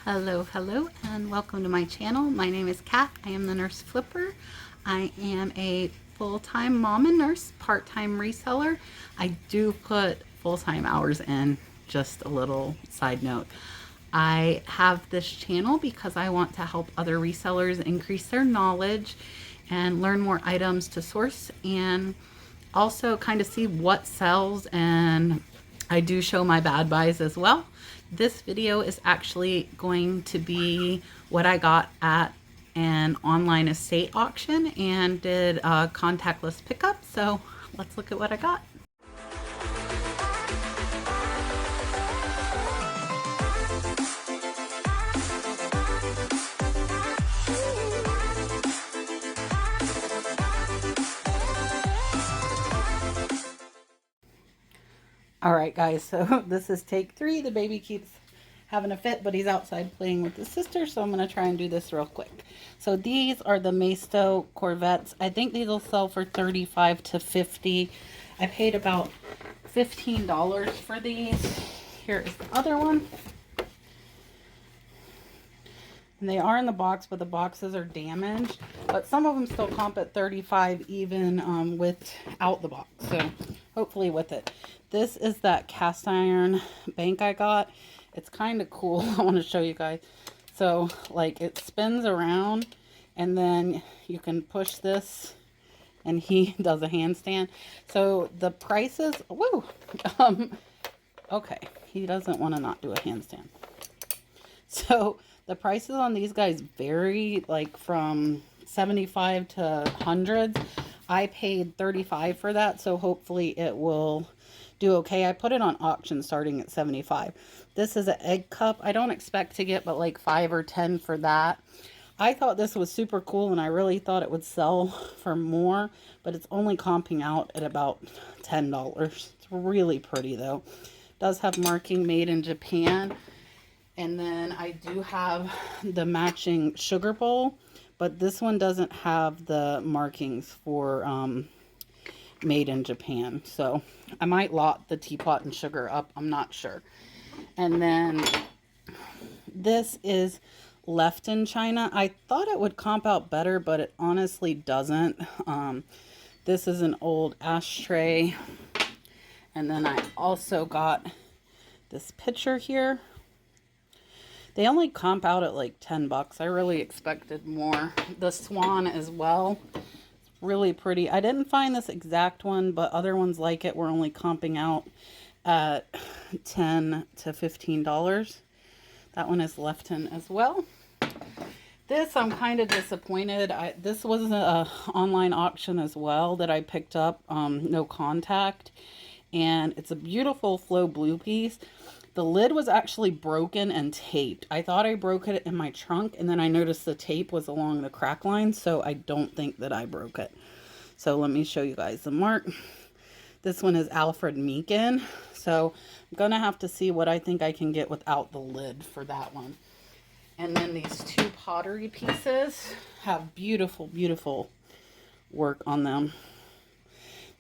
Hello, and welcome to my channel. My name is Kat. I am the Nurse Flipper. I am a full-time mom and nurse, part-time reseller. I do put full-time hours in, just a little side note. I have this channel because I want to help other resellers increase their knowledge and learn more items to source, and also kind of see what sells, and I do show my bad buys as well. This video is actually going to be what I got at an online estate auction and did a contactless pickup. So let's look at what I got. All right, guys, so this is take 3. The baby keeps having a fit, but he's outside playing with his sister, so I'm going to try and do this real quick. So these are the Maisto Corvettes. I think these will sell for $35 to $50. I paid about $15 for these. Here is the other one. And they are in the box, but the boxes are damaged. But some of them still comp at $35 even without the box. So hopefully with it. This is that cast iron bank I got. It's kind of cool. I want to show you guys. So like it spins around and then you can push this and he does a handstand. So the prices, woo, okay, he doesn't want to not do a handstand. So the prices on these guys vary, like from 75 to hundreds. I paid $35 for that, so hopefully it will do okay. I put it on auction starting at $75. This is an egg cup. I don't expect to get but like 5 or 10 for that. I thought this was super cool and I really thought it would sell for more, but it's only comping out at about $10. It's really pretty though. It does have marking made in Japan. And then I do have the matching sugar bowl, but this one doesn't have the markings for made in Japan. So I might lot the teapot and sugar up. I'm not sure. And then this is left in China. I thought it would comp out better, but it honestly doesn't. This is an old ashtray. And then I also got this pitcher here. They only comp out at like $10. I really expected more. The swan as well. It's really pretty. I didn't find this exact one, but other ones like it were only comping out at $10 to $15. That one is left in as well. This I'm kind of disappointed. This was an online auction as well that I picked up, no contact. And it's a beautiful flow blue piece. The lid was actually broken and taped. I thought I broke it in my trunk, and then I noticed the tape was along the crack line, so I don't think that I broke it. So let me show you guys the mark. This one is Alfred Meekin, so I'm going to have to see what I think I can get without the lid for that one. And then these 2 pottery pieces have beautiful, beautiful work on them.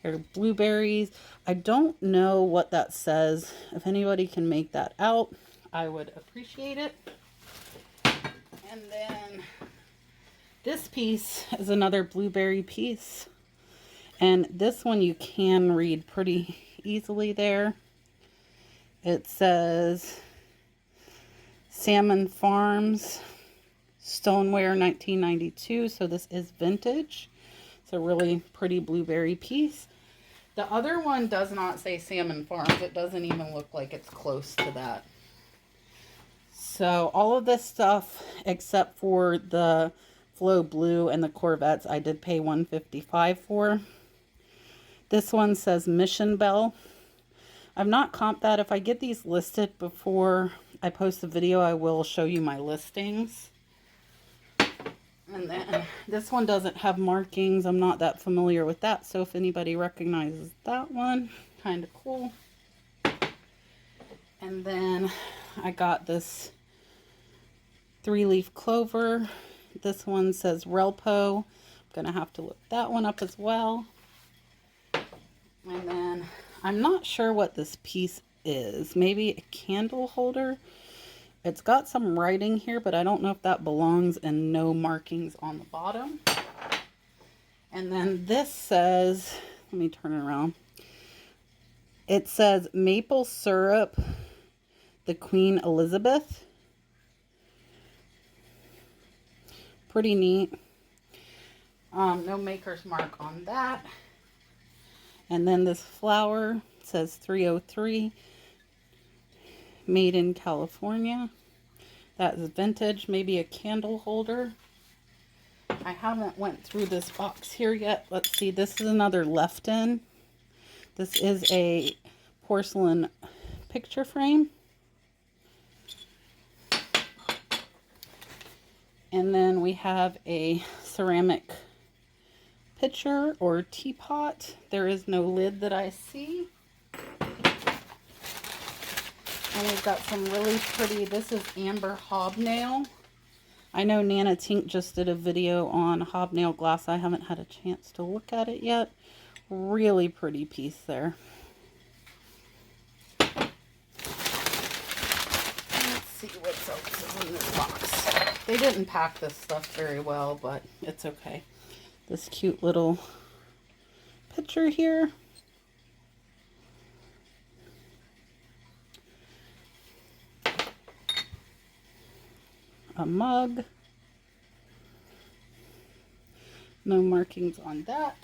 They're blueberries. I don't know what that says. If anybody can make that out, I would appreciate it. And then this piece is another blueberry piece. And this one you can read pretty easily there. It says Salmon Farms Stoneware 1992. So this is vintage. It's a really pretty blueberry piece. The other one does not say Salmon Farms. It doesn't even look like it's close to that. So all of this stuff, except for the Flow Blue and the Corvettes, I did pay $155 for. This one says Mission Bell. I've not comped that. If I get these listed before I post the video, I will show you my listings. And then this one doesn't have markings. I'm not that familiar with that. So if anybody recognizes that one, kind of cool. And then I got this 3-leaf clover. This one says Relpo. I'm going to have to look that one up as well. And then I'm not sure what this piece is. Maybe a candle holder. It's got some writing here, but I don't know if that belongs, and no markings on the bottom. And then this says, let me turn it around. It says maple syrup, the Queen Elizabeth. Pretty neat. No maker's mark on that. And then this flower says 303, made in California. That is vintage, maybe a candle holder. I haven't went through this box here yet. Let's see, this is another left in. This is a porcelain picture frame. And then we have a ceramic pitcher or teapot. There is no lid that I see. And we've got some really pretty, this is amber hobnail. I know Nana Tink just did a video on hobnail glass. I haven't had a chance to look at it yet. Really pretty piece there. Let's see what else is in this box. They didn't pack this stuff very well, but it's okay. This cute little picture here. A mug. No markings on that.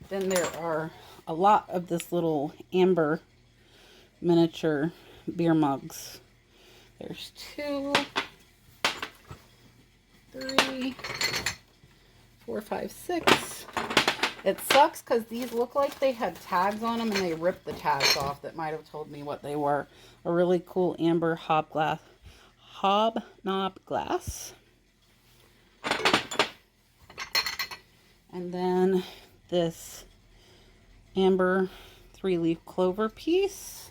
Then there are a lot of this little amber miniature beer mugs. There's 2, 3, 4, 5, 6. It sucks because these look like they had tags on them and they ripped the tags off. That might have told me what they were. A really cool amber hobnob glass. And then this amber 3-leaf clover piece.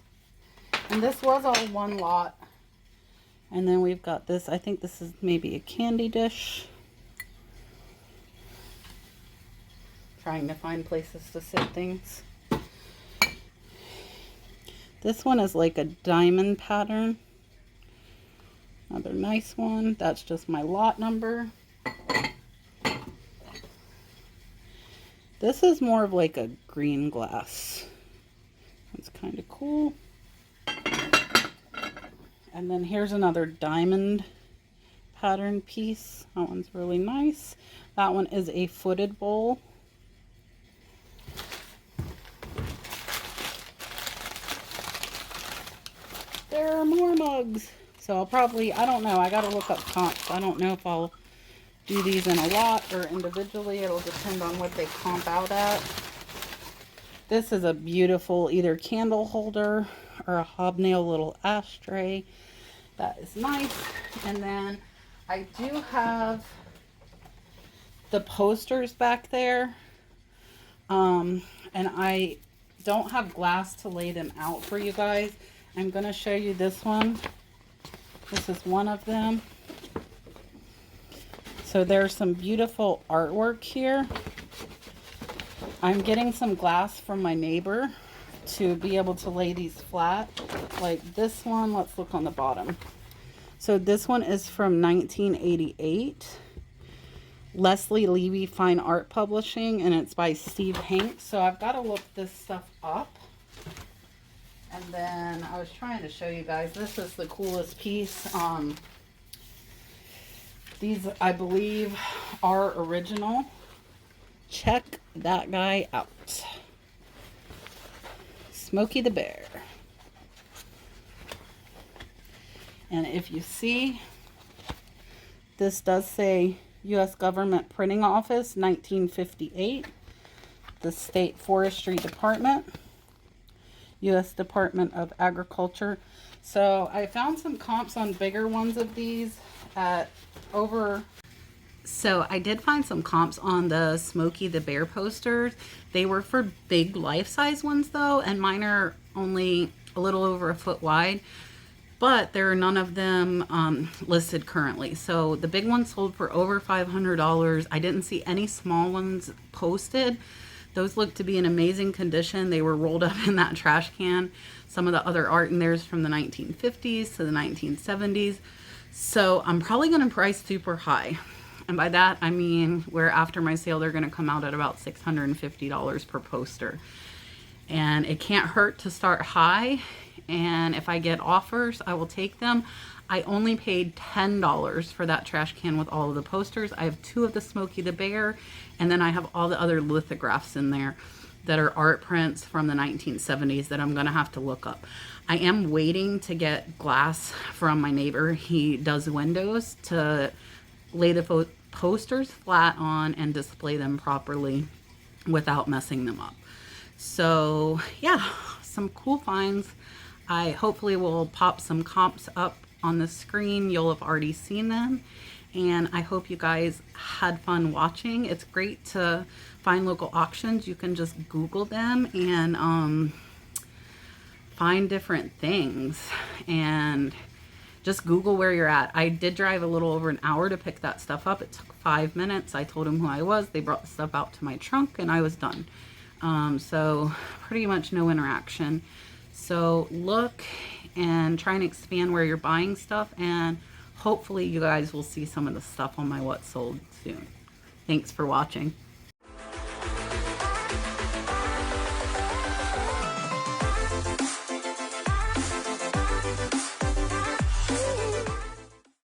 And this was all one lot. And then we've got this, I think this is maybe a candy dish. Trying to find places to sit things. This one is like a diamond pattern. Another nice one. That's just my lot number. This is more of like a green glass. That's kind of cool. And then here's another diamond pattern piece. That one's really nice. That one is a footed bowl. There are more mugs. So I'll probably, I don't know, I gotta look up comps. I don't know if I'll do these in a lot or individually. It'll depend on what they comp out at. This is a beautiful either candle holder or a hobnail little ashtray. That is nice. And then I do have the posters back there. And I don't have glass to lay them out for you guys. I'm going to show you this one. This is one of them. So there's some beautiful artwork here. I'm getting some glass from my neighbor to be able to lay these flat. Like this one, let's look on the bottom. So this one is from 1988. Leslie Levy Fine Art Publishing, and it's by Steve Hanks. So I've got to look this stuff up. And then I was trying to show you guys, this is the coolest piece. These, I believe, are original. Check that guy out. Smokey the Bear. And if you see, this does say U.S. Government Printing Office, 1958. The State Forestry Department. U.S. Department of Agriculture. So I found some comps on bigger ones of these at over. So I did find some comps on the Smokey the Bear posters. They were for big life-size ones though, and mine are only a little over a foot wide. But there are none of them listed currently. So the big ones sold for over $500. I didn't see any small ones posted. Those look to be in amazing condition. They were rolled up in that trash can. Some of the other art in there is from the 1950s to the 1970s. So I'm probably going to price super high. And by that, I mean, where after my sale, they're going to come out at about $650 per poster. And it can't hurt to start high. And if I get offers, I will take them. I only paid $10 for that trash can with all of the posters. I have 2 of the Smokey the Bear, and then I have all the other lithographs in there that are art prints from the 1970s that I'm going to have to look up. I am waiting to get glass from my neighbor. He does windows to lay the posters flat on and display them properly without messing them up. So yeah, some cool finds. I hopefully will pop some comps up on the screen. You'll have already seen them. And I hope you guys had fun watching. It's great to find local auctions. You can just Google them and find different things. And just Google where you're at. I did drive a little over an hour to pick that stuff up. It took 5 minutes. I told them who I was. They brought the stuff out to my trunk and I was done. So pretty much no interaction. So look and try and expand where you're buying stuff, and hopefully you guys will see some of the stuff on my What Sold soon. Thanks for watching.